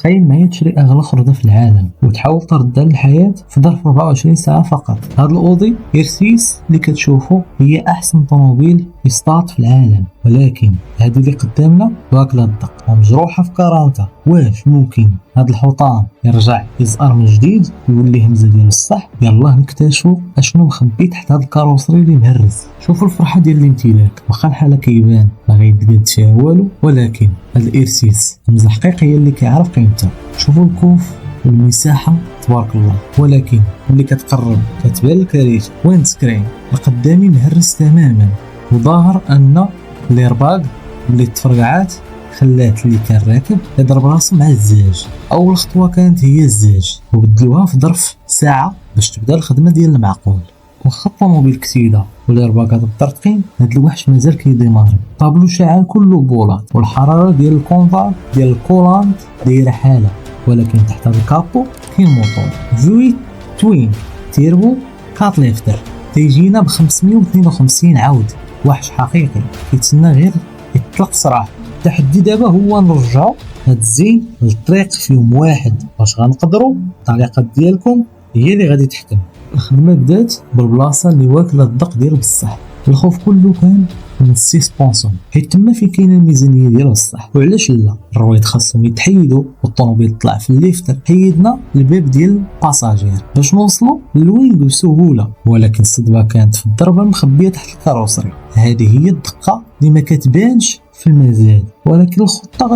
تخيل معايا تشري اغلى خردة في العالم وتحاول تردها للحياة في ظرف 24 ساعة فقط. هاد الاودي ارسيس اللي كتشوفو هي احسن طوموبيل يستعط في العالم، ولكن هذه اللي قدامنا واكله الدق ومجروحه في كرامتها. واش ممكن هاد الحطام يرجع يزقر من جديد ويولي همزه ديال الصح؟ يلا نكتشفوا اشنو مخبي تحت هاد الكاروسري اللي مهرس. شوفوا الفرحه ديال الامتلاك، واخا الحاله كيبان ما غيتقاد فيها والو، ولكن هاد الارسيس همزه حقيقيه اللي كيعرف قيمتها. شوفوا الكوف والمساحه تبارك الله، ولكن ملي كتقرب كتبان الكارثه. وين سكرين القدامي مهرس تماما، وظاهر ان الإيرباغ اللي تفرقعات خلات اللي كان راكب يضرب راسه مع الزاج. اول خطوه كانت هي الزاج وبدلوها في ظرف ساعه باش تبدا الخدمه ديال المعقول. واخا الطوموبيل كسيده والإيرباغات مطرطقين، هاد الوحش مازال كيديماري. طابلو شاعل كله بولات، والحراره ديال الكونفاك ديال الكولانت دايره حاله، ولكن تحت هاد الكابو كاين موطور V8 توين تيربو كات ليفتر تيجينا ب 552 عود. وحش حقيقي كيتسنى غير يطلق صراحه. التحدي دابا هو نرجعوا هاد الزين للطريق في يوم واحد. واش غنقدروا؟ الطريقه ديالكم هي اللي غادي تحكم. الخدمه بدات بالبلاصه اللي واكله الدق ديال بصح. الخوف كله كان من السيسبونسون، حيت تما فين كاينه الميزانيه ديال بصح. وعلاش لا؟ الرويد خاصهم يتحيدوا والطوموبيل طلع في الليفتر. حيدنا الباب ديال الباساجير باش نوصلوا للوينغ بسهوله، ولكن الصدمه كانت في الضربه المخبيه تحت الكاروسري. هذه هي الدقه اللي ما كتبانش في المزاد، ولكن الخطه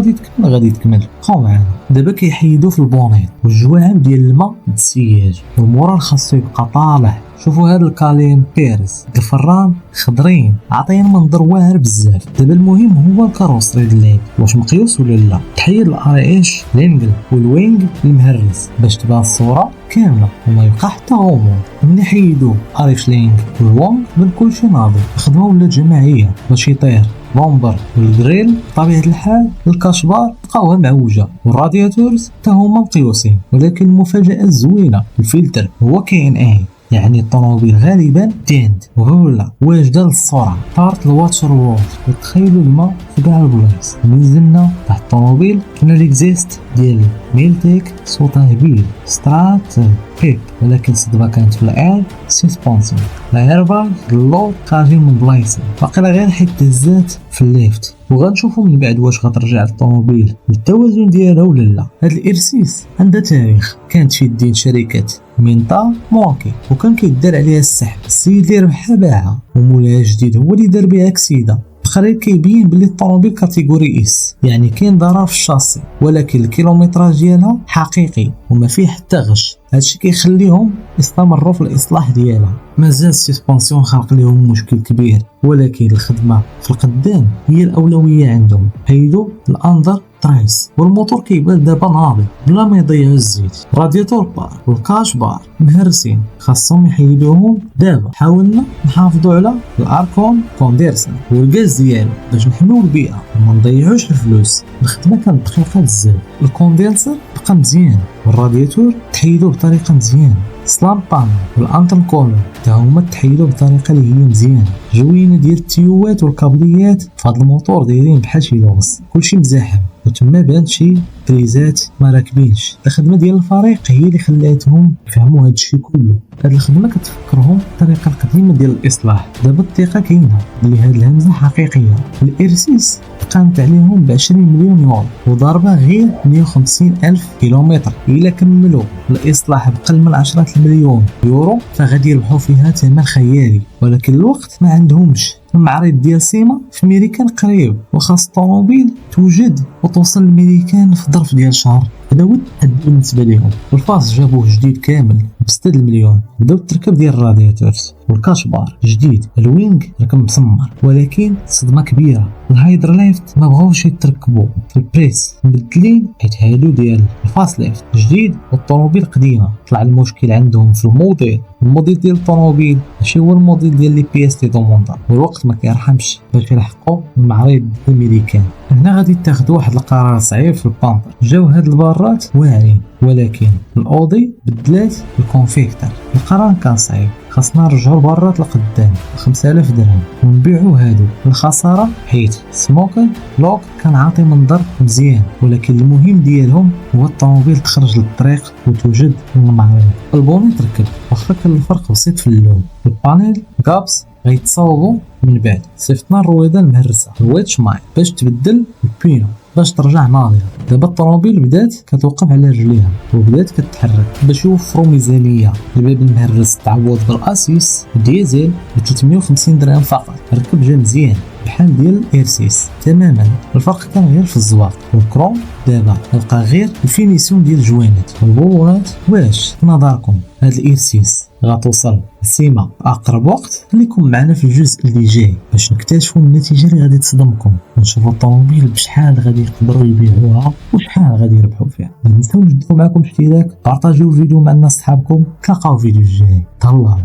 غادي تكمل. بقاو معنا. دابا كيحيدوا في البونيت والجوانب ديال الماء بالسياج، والمورال خاصو يبقى طالع. شوفوا هذا الكاليم بيرس الفران خضرين عاطين منظر واعر بزاف. دابا المهم هو الكاروسري الليل واش مقيوس ولا لا. تحيد الاريش لينجل والوينغ المهرس باش تبان الصوره كامله وما يبقى حتى غموض. ملي حيدوا اريش لينغ والوونغ بان كلشي ناضي. الخدمه ولات جماعيه باش يطير بومبر والجريل. بطبيعه الحال الكاشبار بقاوها معوجه والرادياتورز حتى هما مقيوسين، ولكن المفاجاه الزوينه الفلتر هو كاين يعني الطوموبيل غالبا تيند وهولا واجده للسرعه. طارت الواتشر وولد وتخيلوا الماء في كاع البلايص. نزلنا تحت الطوموبيل كنا ريكزيست ديال ميلتيك صوتها هبيل سترات بيب، ولكن الصدمه كانت في الاير سيسبونسون. الايرباغ اللور خارجين من بلايص باقي غير حيت تهزات في الليفت. وغنشوفوا من بعد واش غترجع الطوموبيل للتوازن ديالها ولا لا. هاد الارسيس عندها تاريخ، كانت في يدين شركه مينتا مونكي وكان كيدار عليها السحب. السيد اللي ربحها باعها ومولاها جديد هو اللي دار بها كسيده. التقرير كيبين بلي الطوموبيل كاتيجوري اس، يعني كاين ضرر في الشاسي، ولكن الكيلومتراج ديالها حقيقي وما فيه حتى غش. هادشي كيخليهم يستمروا في الاصلاح ديالها. مازال السسبونسيون خلق لهم مشكل كبير، ولكن الخدمه في القدام هي الاولويه عندهم. حيدوا الاندر ترايس والموتور كيبان دابا ناضي بلا ما يضيعوا الزيت. رادياتور بار والكاش بار مهرسين خاصهم يحيدوهم دابا. حاولنا نحافظوا على الاركون كونديرسر والغاز ديالو باش نحميو البيئه وما نضيعوش الفلوس. الخدمه كانت دقيقه بزاف. الكوندينسر بقى مزيان والرادياتور تحيدوه بطريقه مزيانه. سلام بان والانتن كولر تا هما تحيدوا بطريقه اللي هي مزيانه. جوينه ديال التيوات والكابليات في هذا الموتور دايرين بحال شي لغز، كلشي مزاحم وتما بان شي بريزات ما راكبينش. الخدمه ديال الفريق هي اللي خلاتهم يفهموا هذا الشيء كله. هاد الخدمه كتفكرهم الطريقه القديمه ديال الاصلاح. دابا الثقه كاينه بلي هاد الهمزه حقيقيه. الارسيس قامت عليهم ب 20 مليون يورو وضربه غير 150 الف كيلومتر. الا كملوا الاصلاح بقل من 10 مليون يورو فغادي يربحوا فيها ثمن خيالي، ولكن الوقت ما عندهمش. المعرض ديال سيما في ميريكان قريب، وخاص الطوموبيل توجد وتوصل لميريكان في ظرف ديال شهر. هذا هو التحدي بالنسبه لهم. والفاس جابوه جديد كامل ب 6 المليون. بداو بالتركب ديال الرادياتورز والكاش بار جديد. الوينغ ركب مسمر ولكن صدمه كبيره. الهايدر ليفت ما بغاوش يتركبوا في البريس مبدلين حيت هادو ديال الفاس ليفت جديد والطوموبيل قديمه. طلع المشكل عندهم في الموديل ديال الطوموبيل ماشي هو الموديل ديال لي بياس دي دوموندا، والوقت ما كيرحمش باش يلحقوا المعرض الامريكان. هنا غادي تاخذوا واحد القرار صعيب في البامبر. جاو هاد البارات واعرين، ولكن الاودي بدلات الكونفيكتر. القرار كان صعيب، خاصنا نرجعو البرات لقدام 5000 درهم ونبيعو هادو الخساره، حيت سموكن لوك كان عاطي منظر مزيان، ولكن المهم ديالهم هو الطوموبيل تخرج للطريق وتوجد المعرض. البوني تركب واخا كان الفرق بسيط في اللون. البانيل غابس غيتصاوبوا من بعد، صيفطنا الرويضه المهرسه الويتش ماين باش تبدل البينو باش ترجع ناضيه. دابا الطوموبيل بدات كتوقف على رجليها وبدات كتحرك باش يوفروا ميزانيه. الباب المهرس تعوض بالاسيس ديزل ب 350 درهم فقط. ركب جا مزيان بحال ديال الايرسيس تماما، الفرق كان غير في الزواق والكروم. دابا بقى غير الفينيسيون ديال الجوانات والبولونات. واش نظركم هاد الايرسيس غتوصل لسيما اقرب وقت؟ خليكم معنا في الجزء اللي جاي باش نكتشفوا النتيجه اللي غادي تصدمكم ونشوفوا الطوموبيل بشحال غادي يقدروا يبيعوها وشحال غادي يربحوا فيها. ما تنساوش ديروا معكم اشتراك، بارطاجيو الفيديو مع الناس صحابكم. تلاقاو في الفيديو الجاي. تهلاو.